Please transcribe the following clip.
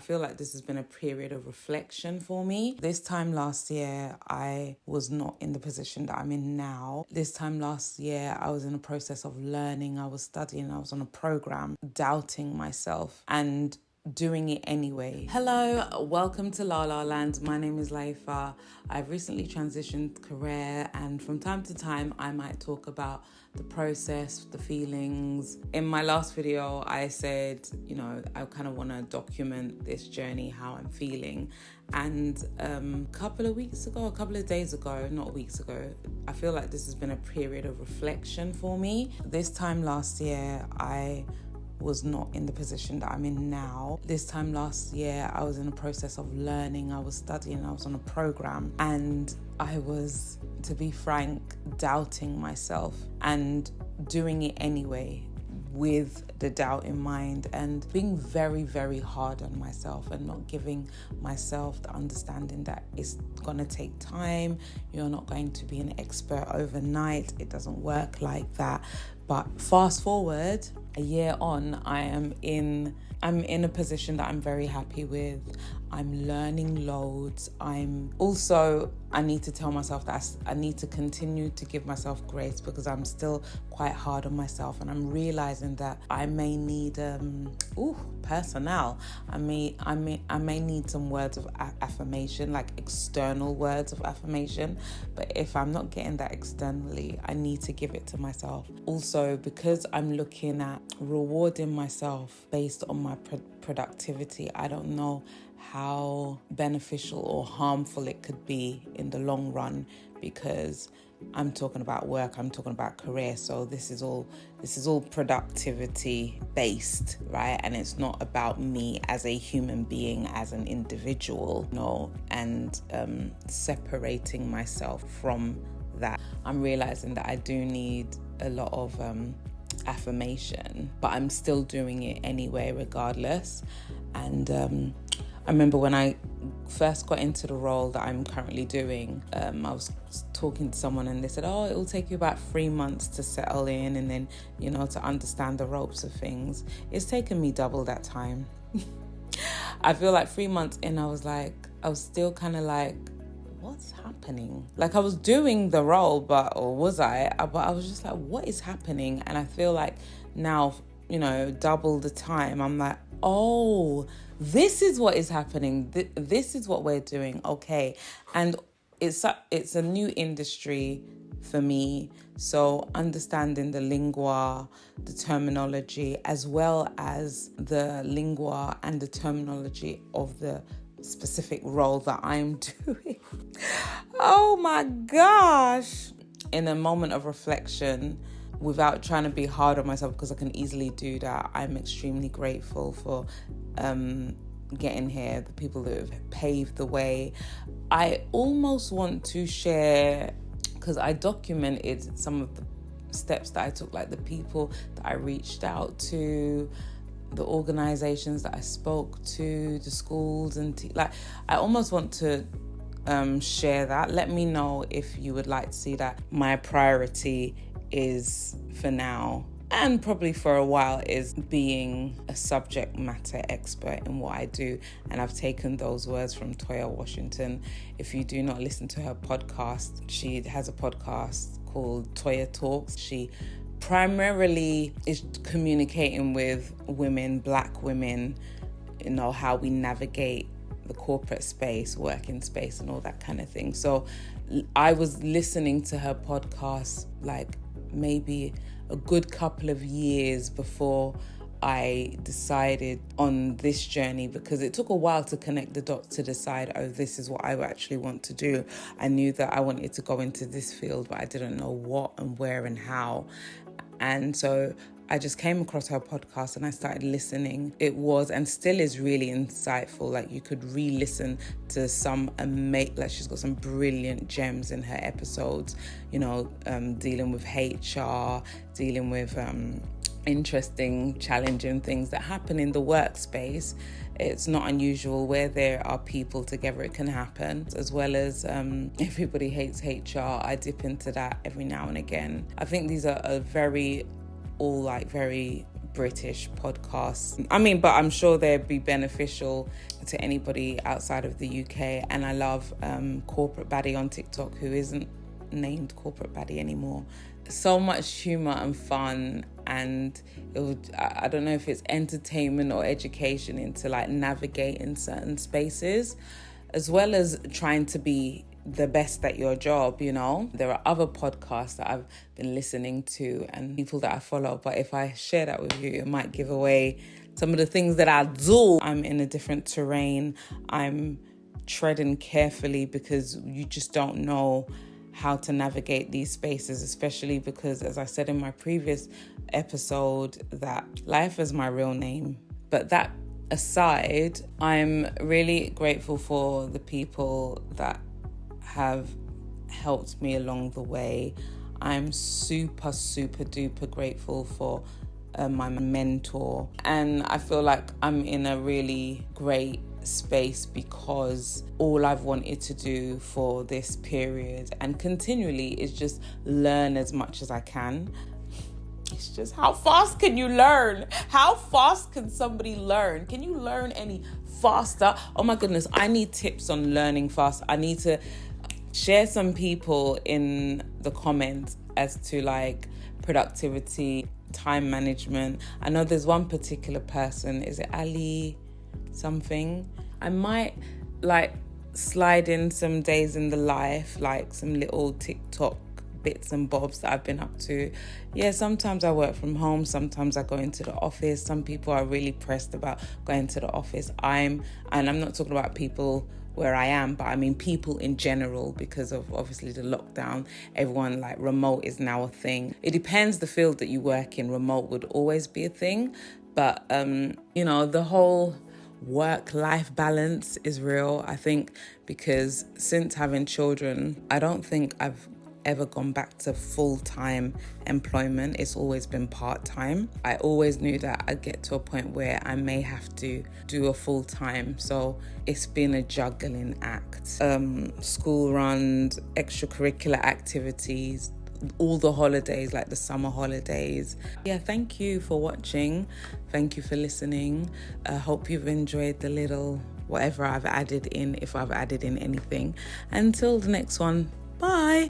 I feel like this has been a period of reflection for me. This time last year, I was not in the position that I'm in now. This time last year, I was in a process of learning. I was studying. I was on a program, doubting myself and doing it anyway. Hello, welcome to Lahlah Land. My name is Lahlah. I've recently transitioned career, and from time to time I might talk about the process, the feelings. In my last video, I said, I kind of want to document this journey, how I'm feeling. And a couple of days ago, not weeks ago, I feel like this has been a period of reflection for me. This time last year, I was not in the position that I'm in now. This time last year, I was in a process of learning. I was studying. I was on a program, and I was, to be frank, doubting myself and doing it anyway with the doubt in mind, and being very, very hard on myself and not giving myself the understanding that it's gonna take time. You're not going to be an expert overnight. It doesn't work like that. But fast forward a year on, I'm in a position that I'm very happy with. I'm learning loads. I need to tell myself that I need to continue to give myself grace, because I'm still quite hard on myself, and I'm realizing that I may need personnel. I may need some words of affirmation, like external words of affirmation. But if I'm not getting that externally, I need to give it to myself. Also, because I'm looking at rewarding myself based on my productivity, I don't know how beneficial or harmful it could be in the long run, because I'm talking about work, I'm talking about career. So this is all productivity based, right? And it's not about me as a human being, as an individual, and separating myself from that. I'm realizing that I do need a lot of affirmation, but I'm still doing it anyway, regardless. And I remember when I first got into the role that I'm currently doing, I was talking to someone and they said, it will take you about 3 months to settle in and then, to understand the ropes of things. It's taken me double that time. I feel like 3 months in, I was still kind of like, what's happening? Like, I was doing the role, but I was just like, what is happening? And I feel like now, double the time, I'm like, this is what is happening. This is what we're doing. Okay. And it's a new industry for me. So understanding the lingua, the terminology, as well as the lingua and the terminology of the specific role that I'm doing. Oh my gosh. In a moment of reflection, without trying to be hard on myself, because I can easily do that, I'm extremely grateful for getting here, the people that have paved the way. I almost want to share, because I documented some of the steps that I took, like the people that I reached out to, the organizations that I spoke to, the schools, and I almost want to share that. Let me know if you would like to see that. My priority is, for now and probably for a while, is being a subject matter expert in what I do. And I've taken those words from Toya Washington. If you do not listen to her podcast, she has a podcast called Toya Talks. She primarily is communicating with women, Black women, how we navigate the corporate space, working space, and all that kind of thing. So I was listening to her podcast like maybe a good couple of years before I decided on this journey, because it took a while to connect the dots to decide, this is what I actually want to do. I knew that I wanted to go into this field, but I didn't know what and where and how. And so I just came across her podcast and I started listening. It was, and still is, really insightful. Like, you could re-listen to some she's got some brilliant gems in her episodes, dealing with HR, dealing with interesting, challenging things that happen in the workspace. It's not unusual. Where there are people together, it can happen. As well as Everybody Hates HR. I dip into that every now and again. I think these are very British podcasts. I mean, but I'm sure they'd be beneficial to anybody outside of the UK. And I love Corporate Baddie on TikTok, who isn't named Corporate Baddie anymore. So much humor and fun, and I don't know if it's entertainment or education into like navigating certain spaces, as well as trying to be the best at your job, you know. There are other podcasts that I've been listening to and people that I follow, but if I share that with you, it might give away some of the things that I do. I'm in a different terrain. I'm treading carefully because you just don't know how to navigate these spaces, especially because, as I said in my previous episode, that life is my real name. But that aside, I'm really grateful for the people that have helped me along the way. I'm super, super duper grateful for my mentor. And I feel like I'm in a really great space because all I've wanted to do for this period and continually is just learn as much as I can. It's just, how fast can you learn? How fast can somebody learn? Can you learn any faster? Oh my goodness, I need tips on learning fast. I need to share some people in the comments as to like productivity, time management. I know there's one particular person, is it Ali something? I might like slide in some days in the life, like some little TikTok bits and bobs that I've been up to. Yeah, sometimes I work from home, sometimes I go into the office. Some people are really pressed about going to the office. And I'm not talking about people where I am, but I mean people in general, because of obviously the lockdown. Everyone, like, remote is now a thing. It depends the field that you work in. Remote would always be a thing, but you know, the whole work-life balance is real, I think, because since having children, I don't think I've ever gone back to full-time employment. It's always been part-time. I always knew that I'd get to a point where I may have to do a full-time, so it's been a juggling act. School runs, extracurricular activities, all the holidays, like the summer holidays. Yeah, thank you for watching. Thank you for listening. I hope you've enjoyed the little whatever I've added in, if I've added in anything. Until the next one, bye.